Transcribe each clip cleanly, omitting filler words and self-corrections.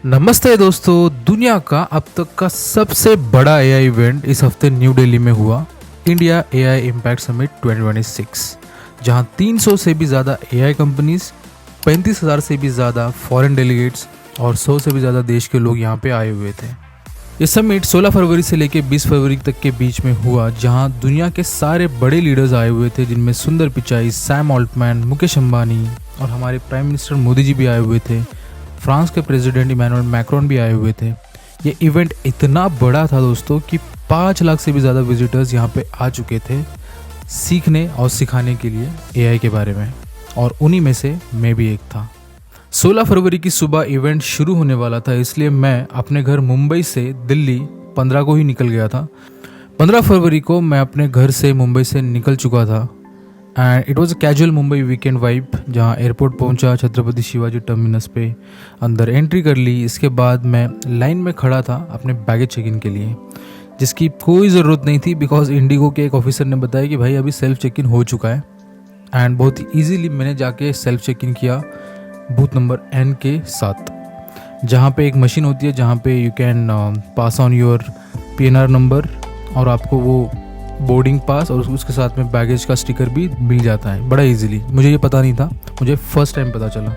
नमस्ते दोस्तों। दुनिया का अब तक का सबसे बड़ा एआई इवेंट इस हफ्ते न्यू दिल्ली में हुआ, इंडिया एआई इम्पैक्ट समिट 2026, जहां 300 से भी ज़्यादा एआई कंपनीज, 35,000 से भी ज़्यादा फॉरेन डेलीगेट्स और 100 से भी ज़्यादा देश के लोग यहां पे आए हुए थे। ये समिट 16 फरवरी से लेकर 20 फरवरी तक के बीच में हुआ, जहां दुनिया के सारे बड़े लीडर्स आए हुए थे, जिनमें सुंदर पिचाई, सैम ऑल्टमैन, मुकेश अंबानी और हमारे प्राइम मिनिस्टर मोदी जी भी आए हुए थे। फ्रांस के प्रेसिडेंट इमैनुअल मैक्रोन भी आए हुए थे। ये इवेंट इतना बड़ा था दोस्तों कि 5 लाख से भी ज़्यादा विजिटर्स यहाँ पे आ चुके थे सीखने और सिखाने के लिए एआई के बारे में, और उन्हीं में से मैं भी एक था। 16 फरवरी की सुबह इवेंट शुरू होने वाला था, इसलिए मैं अपने घर मुंबई से दिल्ली 15 को ही निकल गया था। 15 फरवरी को मैं अपने घर से मुंबई से निकल चुका था and it was a casual Mumbai weekend vibe. जहाँ एयरपोर्ट पहुँचा, छत्रपति शिवाजी टर्मिनस पे अंदर एंट्री कर ली। इसके बाद मैं लाइन में खड़ा था अपने बैगेज चेक इन के लिए, जिसकी कोई ज़रूरत नहीं थी बिकॉज इंडिगो के एक ऑफिसर ने बताया कि भाई अभी सेल्फ चेक इन हो चुका है। एंड बहुत ही ईजीली मैंने जाके सेल्फ चेक इन किया बूथ नंबर N के साथ, जहाँ पे एक मशीन होती है जहाँ पे you can pass on your PNR number और आपको वो बोर्डिंग पास और उसके साथ में बैगेज का स्टिकर भी मिल जाता है बड़ा इजीली। मुझे ये पता नहीं था, मुझे फर्स्ट टाइम पता चला।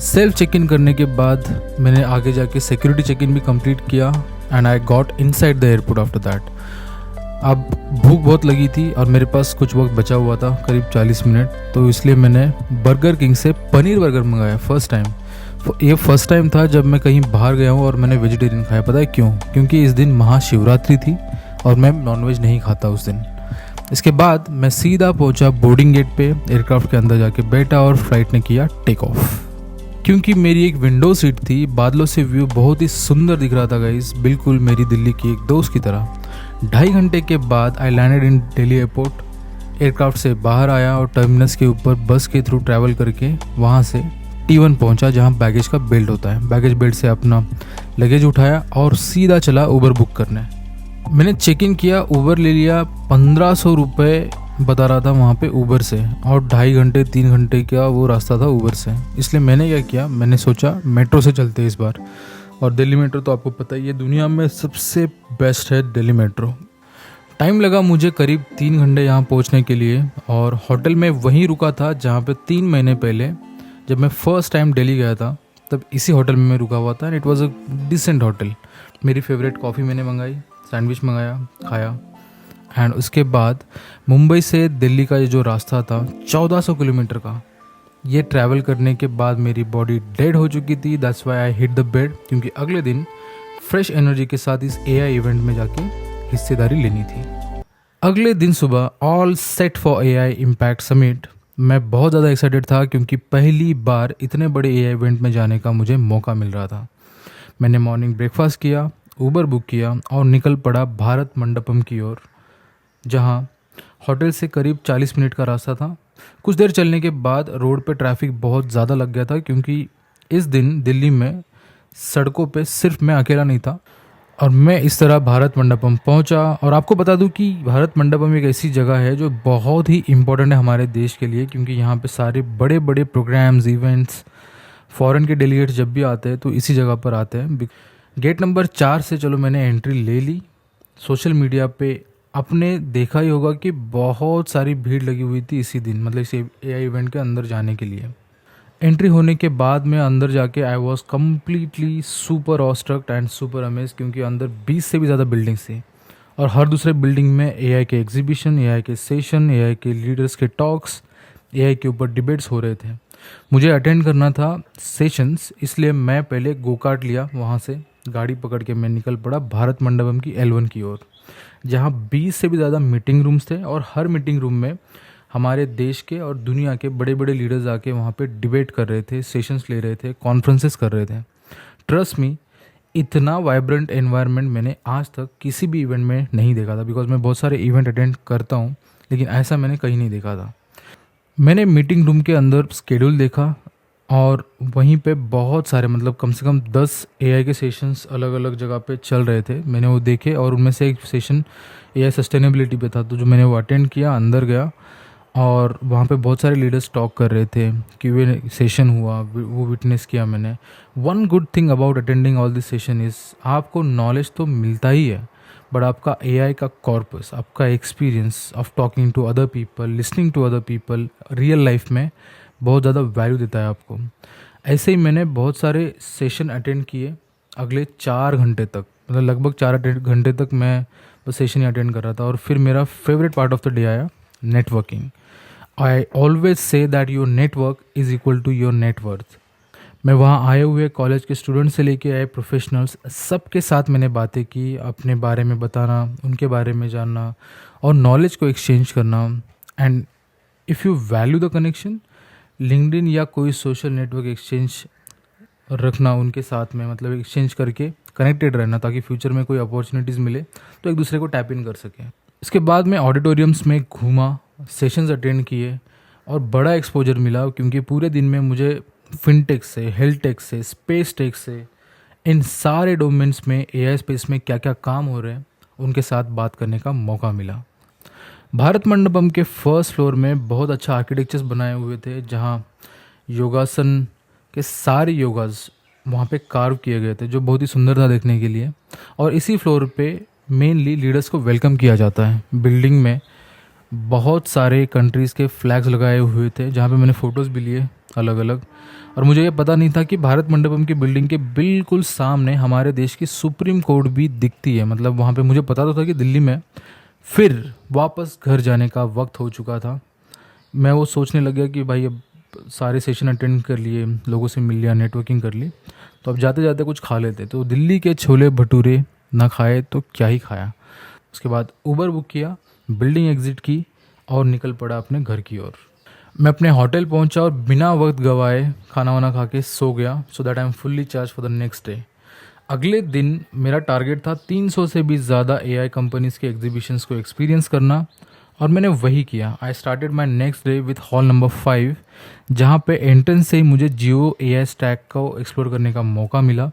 सेल्फ चेक इन करने के बाद मैंने आगे जाके सिक्योरिटी चेक इन भी कंप्लीट किया and I got inside the airport after that. अब भूख बहुत लगी थी और मेरे पास कुछ वक्त बचा हुआ था, करीब 40 मिनट, तो इसलिए मैंने बर्गर किंग से पनीर बर्गर मंगाया फर्स्ट टाइम। ये फर्स्ट टाइम था जब मैं कहीं बाहर गया हूँ और मैंने वेजिटेरियन खाया। पता है क्यों? क्योंकि इस दिन महाशिवरात्रि थी और मैं नॉनवेज नहीं खाता उस दिन। इसके बाद मैं सीधा पहुंचा बोर्डिंग गेट पे, एयरक्राफ्ट के अंदर जाके बैठा और फ्लाइट ने किया टेक ऑफ। क्योंकि मेरी एक विंडो सीट थी, बादलों से व्यू बहुत ही सुंदर दिख रहा था गाइस, बिल्कुल मेरी दिल्ली की एक दोस्त की तरह। 2.5 घंटे के बाद I landed in Delhi airport. Aircraft से बाहर आया और टर्मिनस के ऊपर बस के थ्रू ट्रैवल करके वहाँ से T1 पहुँचा, जहाँ बैगेज का बेल्ट होता है। बैगेज बेल्ट से अपना लगेज उठाया और सीधा चला उबर बुक करने। मैंने चेक इन किया, उबर ले लिया। 1500 रुपये बता रहा था वहाँ पे उबर से, और 2.5 घंटे 3 घंटे का वो रास्ता था उबर से। इसलिए मैंने क्या किया, मैंने सोचा मेट्रो से चलते इस बार। और दिल्ली मेट्रो तो आपको पता ही है, दुनिया में सबसे बेस्ट है दिल्ली मेट्रो। टाइम लगा मुझे करीब 3 घंटे यहाँ पहुँचने के लिए, और होटल में वहीं रुका था जहाँ पे 3 महीने पहले जब मैं फर्स्ट टाइम दिल्ली गया था, तब इसी होटल में मैं रुका हुआ था। And it was a decent hotel. मेरी फेवरेट कॉफ़ी मैंने मंगाई, सैंडविच मंगाया, खाया। एंड उसके बाद मुंबई से दिल्ली का ये जो रास्ता था 1400 किलोमीटर का, ये ट्रैवल करने के बाद मेरी बॉडी डेड हो चुकी थी। That's why I hit the bed, क्योंकि अगले दिन फ्रेश एनर्जी के साथ इस एआई इवेंट में जाके हिस्सेदारी लेनी थी। अगले दिन सुबह all set for AI impact summit. मैं बहुत ज़्यादा एक्साइटेड था क्योंकि पहली बार इतने बड़े एआई इवेंट में जाने का मुझे मौका मिल रहा था। मैंने मॉर्निंग ब्रेकफास्ट किया, उबर बुक किया और निकल पड़ा भारत मंडपम की ओर, जहां होटल से करीब 40 मिनट का रास्ता था। कुछ देर चलने के बाद रोड पे ट्रैफिक बहुत ज़्यादा लग गया था, क्योंकि इस दिन दिल्ली में सड़कों पे सिर्फ मैं अकेला नहीं था। और मैं इस तरह भारत मंडपम पहुंचा। और आपको बता दूं कि भारत मंडपम एक ऐसी जगह है जो बहुत ही इम्पोर्टेंट है हमारे देश के लिए, क्योंकि यहाँ पे सारे बड़े बड़े प्रोग्राम्स, इवेंट्स, फॉरेन के डेलीगेट्स जब भी आते हैं तो इसी जगह पर आते हैं। गेट नंबर 4 से चलो मैंने एंट्री ले ली। सोशल मीडिया पे आपने देखा ही होगा कि बहुत सारी भीड़ लगी हुई थी इसी दिन, मतलब इस एआई इवेंट के अंदर जाने के लिए। एंट्री होने के बाद मैं अंदर जाके I was completely super awestruck and super amaze, क्योंकि अंदर 20 से भी ज़्यादा बिल्डिंग्स थी और हर दूसरे बिल्डिंग में एआई के एग्जीबिशन, एआई के सेशन, एआई के लीडर्स के टॉक्स, एआई के ऊपर डिबेट्स हो रहे थे। मुझे अटेंड करना था सेशंस, इसलिए मैं पहले गो कार्ट लिया, वहाँ से गाड़ी पकड़ के मैं निकल पड़ा भारत मंडपम की L1 की ओर, जहाँ 20 से भी ज़्यादा मीटिंग रूम्स थे और हर मीटिंग रूम में हमारे देश के और दुनिया के बड़े बड़े लीडर्स आके वहाँ पे डिबेट कर रहे थे, सेशंस ले रहे थे, कॉन्फ्रेंसेस कर रहे थे। ट्रस्ट मी, इतना वाइब्रेंट एनवायरनमेंट मैंने आज तक किसी भी इवेंट में नहीं देखा था, बिकॉज मैं बहुत सारे इवेंट अटेंड करता हूँ, लेकिन ऐसा मैंने कहीं नहीं देखा था। मैंने मीटिंग रूम के अंदर स्केड्यूल देखा और वहीं पे बहुत सारे, मतलब कम से कम 10 एआई के सेशंस अलग अलग जगह पे चल रहे थे। मैंने वो देखे और उनमें से एक सेशन एआई सस्टेनेबिलिटी पे था, तो जो मैंने वो अटेंड किया, अंदर गया और वहाँ पे बहुत सारे लीडर्स टॉक कर रहे थे कि वे सेशन हुआ, वो विटनेस किया मैंने। One good thing about attending all this session is आपको नॉलेज तो मिलता ही है, बट आपका एआई का कॉर्पस, आपका experience of talking to other people, listening to other people real life में बहुत ज़्यादा वैल्यू देता है आपको। ऐसे ही मैंने बहुत सारे सेशन अटेंड किए अगले 4 घंटे तक, मतलब लगभग 4 घंटे तक मैं बस सेशन ही अटेंड कर रहा था। और फिर मेरा favourite part of the day आया, networking. I always say that your network is equal to your net worth. मैं वहाँ आए हुए कॉलेज के स्टूडेंट से लेके आए प्रोफेशनल्स, सबके साथ मैंने बातें की, अपने बारे में बताना, उनके बारे में जानना और नॉलेज को एक्सचेंज करना। And if you value the connection, LinkedIn या कोई सोशल नेटवर्क एक्सचेंज रखना उनके साथ में, मतलब एक्सचेंज करके कनेक्टेड रहना, ताकि फ्यूचर में कोई अपॉर्चुनिटीज़ मिले तो एक दूसरे को टैप इन कर सकें। इसके बाद मैं ऑडिटोरियम्स में घूमा, सेशंस अटेंड किए और बड़ा एक्सपोजर मिला, क्योंकि पूरे दिन में मुझे फिनटेक से, हेल्थ टेक से, स्पेस टेक से, इन सारे डोमेन्स में, एआई स्पेस में क्या क्या काम हो रहे हैं उनके साथ बात करने का मौका मिला। भारत मंडपम के फर्स्ट फ्लोर में बहुत अच्छा आर्किटेक्चर्स बनाए हुए थे, जहाँ योगासन के सारे योगास वहाँ पे कार्व किए गए थे, जो बहुत ही सुंदर था देखने के लिए। और इसी फ्लोर पे मेनली लीडर्स को वेलकम किया जाता है। बिल्डिंग में बहुत सारे कंट्रीज़ के फ्लैग्स लगाए हुए थे, जहाँ पे मैंने फ़ोटोज़ भी लिए अलग अलग। और मुझे ये पता नहीं था कि भारत मंडपम की बिल्डिंग के बिल्कुल सामने हमारे देश की सुप्रीम कोर्ट भी दिखती है। मतलब वहाँ पे मुझे पता तो था कि दिल्ली में, फिर वापस घर जाने का वक्त हो चुका था। मैं वो सोचने लग गया कि भाई अब सारे सेशन अटेंड कर लिए, लोगों से मिल लिया, नेटवर्किंग कर ली, तो अब जाते जाते कुछ खा लेते। तो दिल्ली के छोले भटूरे ना खाए तो क्या ही खाया। उसके बाद उबर बुक किया, बिल्डिंग एग्जिट की और निकल पड़ा अपने घर की ओर। मैं अपने होटल पहुंचा और बिना वक्त गवाए खाना वाना खा के सो गया, so that I am fully charge for the next day. अगले दिन मेरा टारगेट था 300 से भी ज़्यादा एआई कंपनीज़ के एग्जीबिशंस को एक्सपीरियंस करना, और मैंने वही किया। I started my next day with hall number 5, जहाँ पे एंट्रेंस से ही मुझे जियो एआई स्टैक को एक्सप्लोर करने का मौका मिला।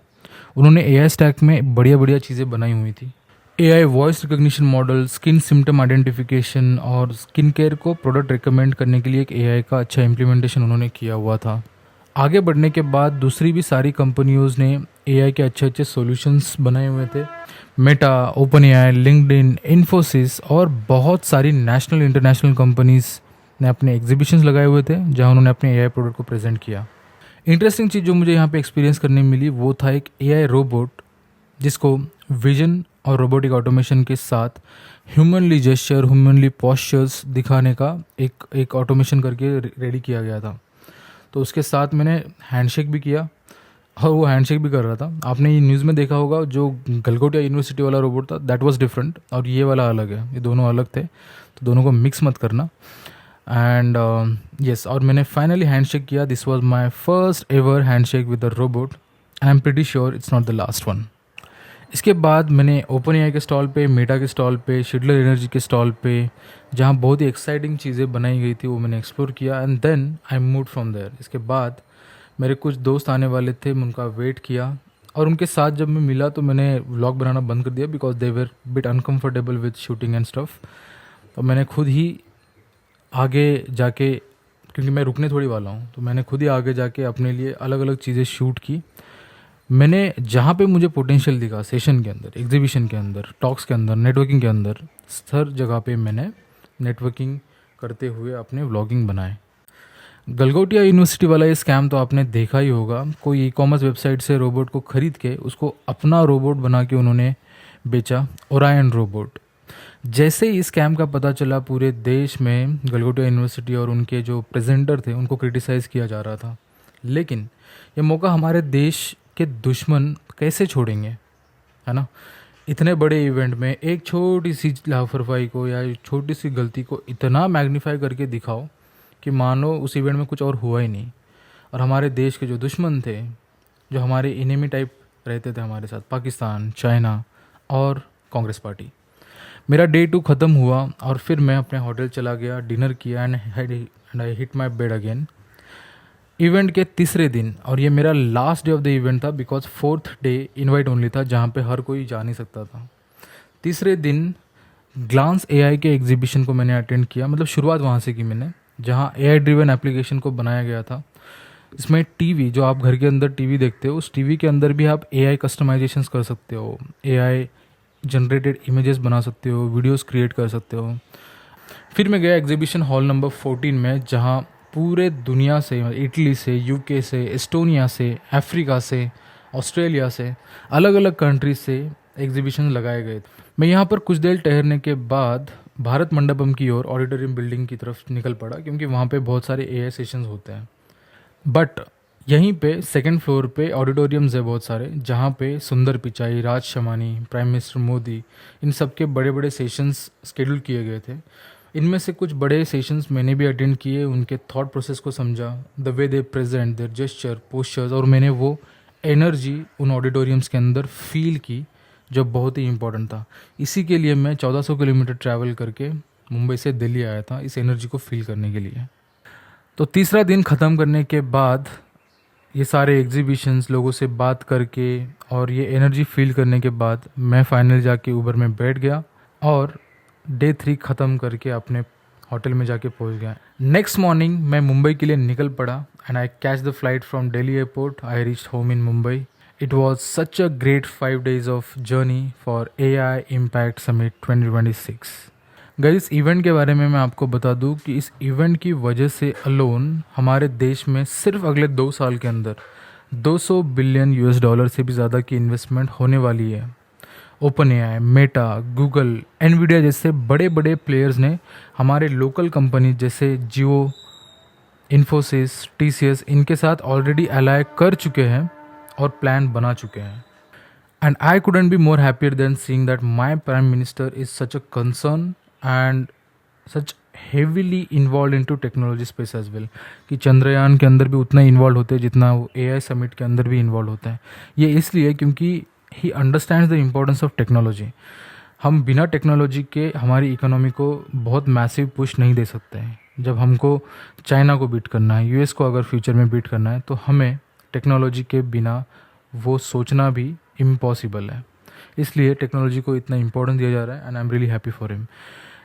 उन्होंने एआई स्टैक में बढ़िया बढ़िया चीज़ें बनाई हुई थी। AI voice recognition model, skin symptom identification और स्किन केयर को प्रोडक्ट रिकमेंड करने के लिए एक एआई का अच्छा इम्प्लीमेंटेशन उन्होंने किया हुआ था। आगे बढ़ने के बाद दूसरी भी सारी कंपनियों ने एआई के अच्छे अच्छे सॉल्यूशंस बनाए हुए थे। Meta, open AI, LinkedIn, Infosys और बहुत सारी नेशनल इंटरनेशनल कंपनीज ने अपने एग्जीबिशंस लगाए हुए थे, जहां उन्होंने अपने एआई प्रोडक्ट को प्रेजेंट किया। इंटरेस्टिंग चीज़ जो मुझे यहाँ पे एक्सपीरियंस करने मिली वो था एक एआई रोबोट, जिसको विजन और रोबोटिक ऑटोमेशन के साथ ह्यूमनली जेस्चर, ह्यूमनली पोस्चर्स दिखाने का एक ऑटोमेशन करके रेडी किया गया था। तो उसके साथ मैंने हैंडशेक भी किया, और वो हैंडशेक भी कर रहा था। आपने ये न्यूज़ में देखा होगा, जो गलगोटिया यूनिवर्सिटी वाला रोबोट था दैट वाज डिफरेंट, और ये वाला अलग है। ये दोनों अलग थे, तो दोनों को मिक्स मत करना। एंड यस, और मैंने फाइनली हैंडशेक किया। This was my first ever handshake with the robot, and I am pretty sure it's not the last one. इसके बाद मैंने ओपन एआई के स्टॉल पे, मेटा के स्टॉल पे, शिडलर एनर्जी के स्टॉल पे, जहाँ बहुत ही एक्साइटिंग चीज़ें बनाई गई थी, वो मैंने एक्सप्लोर किया। And then I moved from there. इसके बाद मेरे कुछ दोस्त आने वाले थे, मैं उनका वेट किया, और उनके साथ जब मैं मिला तो मैंने व्लॉग बनाना बंद कर दिया, because they were bit uncomfortable with shooting and stuff. तो मैंने खुद ही आगे जाके, क्योंकि मैं रुकने थोड़ी वाला हूँ, तो मैंने खुद ही आगे जाके अपने लिए अलग अलग चीज़ें शूट की। मैंने जहाँ पे मुझे पोटेंशियल दिखा, सेशन के अंदर, एग्जीबिशन के अंदर, टॉक्स के अंदर, नेटवर्किंग के अंदर, हर जगह पे मैंने नेटवर्किंग करते हुए अपने व्लॉगिंग बनाए। गलगोटिया यूनिवर्सिटी वाला ये स्कैम तो आपने देखा ही होगा। कोई ई कॉमर्स वेबसाइट से रोबोट को ख़रीद के उसको अपना रोबोट बना के उन्होंने बेचा, ओरायन रोबोट। जैसे ही इस स्कैम का पता चला, पूरे देश में गलगोटिया यूनिवर्सिटी और उनके जो प्रेजेंटर थे उनको क्रिटिसाइज़ किया जा रहा था। लेकिन ये मौका हमारे देश के दुश्मन कैसे छोड़ेंगे, है ना। इतने बड़े इवेंट में एक छोटी सी लापरवाही को या छोटी सी गलती को इतना मैग्नीफाई करके दिखाओ कि मानो उस इवेंट में कुछ और हुआ ही नहीं। और हमारे देश के जो दुश्मन थे, जो हमारे इनेमी टाइप रहते थे हमारे साथ, पाकिस्तान, चाइना और कांग्रेस पार्टी। मेरा डे 2 ख़त्म हुआ और फिर मैं अपने होटल चला गया, डिनर किया, and I hit my bed again. Event के तीसरे दिन, और ये मेरा last day of the event था, because 4th day invite only था, जहाँ पे हर कोई जा नहीं सकता था। तीसरे दिन ग्लांस एआई के एग्जीबिशन को मैंने अटेंड किया, मतलब शुरुआत वहाँ से की मैंने। जहाँ एआई ड्रिवन एप्लीकेशन को बनाया गया था। इसमें टीवी, जो आप घर के अंदर टीवी देखते हो, उस टीवी के अंदर भी आप एआई कस्टमाइजेशंस कर सकते हो, एआई जनरेटेड इमेजेस बना सकते हो, वीडियोस क्रिएट कर सकते हो। फिर मैं गया एग्जीबिशन हॉल नंबर 14 में, जहाँ पूरे दुनिया से, इटली से, यूके से, एस्टोनिया से, अफ्रीका से, ऑस्ट्रेलिया से, अलग अलग कंट्रीज से एग्जीबिशन लगाए गए थे। मैं यहाँ पर कुछ देर ठहरने के बाद भारत मंडपम की ओर, ऑडिटोरियम बिल्डिंग की तरफ निकल पड़ा, क्योंकि वहाँ पे बहुत सारे एआई सेशंस होते हैं। बट यहीं पे सेकंड फ्लोर पे ऑडिटोरियम्स है बहुत सारे, जहाँ पे सुंदर पिचाई, राज शमानी, प्राइम मिनिस्टर मोदी, इन सब के बड़े बड़े सेशंस स्केड्यूल किए गए थे। इनमें से कुछ बड़े सेशंस मैंने भी अटेंड किए, उनके थॉट प्रोसेस को समझा, the way they present, their gesture, postures, और मैंने वो एनर्जी उन ऑडिटोरियम्स के अंदर फील की, जो बहुत ही इंपॉर्टेंट था। इसी के लिए मैं 1400 किलोमीटर ट्रैवल करके मुंबई से दिल्ली आया था, इस एनर्जी को फील करने के लिए। तो तीसरा दिन ख़त्म करने के बाद, ये सारे एग्जीबिशंस, लोगों से बात करके और ये एनर्जी फील करने के बाद, मैं फाइनल जाके ऊबर में बैठ गया और डे 3 ख़त्म करके अपने होटल में जाके पहुंच गया। नेक्स्ट मॉर्निंग मैं मुंबई के लिए निकल पड़ा and I catch the flight from Delhi airport. I reached home in Mumbai. It was such a great 5 days of journey for AI impact summit 2026। Guys, इस इवेंट के बारे में मैं आपको बता दूं कि इस इवेंट की वजह से अलोन हमारे देश में सिर्फ अगले 2 साल के अंदर $200 बिलियन से भी ज़्यादा की इन्वेस्टमेंट होने वाली है। Open AI, Meta, Google, Nvidia जैसे बड़े बड़े प्लेयर्स ने हमारे लोकल कंपनी जैसे जियो, इन्फोसिस, TCS, इनके साथ ऑलरेडी अलाय कर चुके हैं और प्लान बना चुके हैं। And I couldn't be more happier than seeing that my Prime Minister is such a concern and such heavily involved into technology space as well, कि चंद्रयान के अंदर भी उतना इन्वॉल्व होते हैं जितना वो AI समिट के अंदर भी इन्वॉल्व होता है। ये इसलिए क्योंकि he understands the importance of technology. हम बिना टेक्नोलॉजी के हमारी इकोनॉमी को बहुत मैसिव पुश नहीं दे सकते हैं। जब हमको चाइना को बीट करना है, US को अगर फ्यूचर में बीट करना है, तो हमें टेक्नोलॉजी के बिना वो सोचना भी इम्पॉसिबल है। इसलिए टेक्नोलॉजी को इतना इंपॉर्टेंस दिया जा रहा है and I am really happy for him.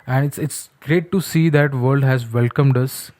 And it's great to see that world has welcomed us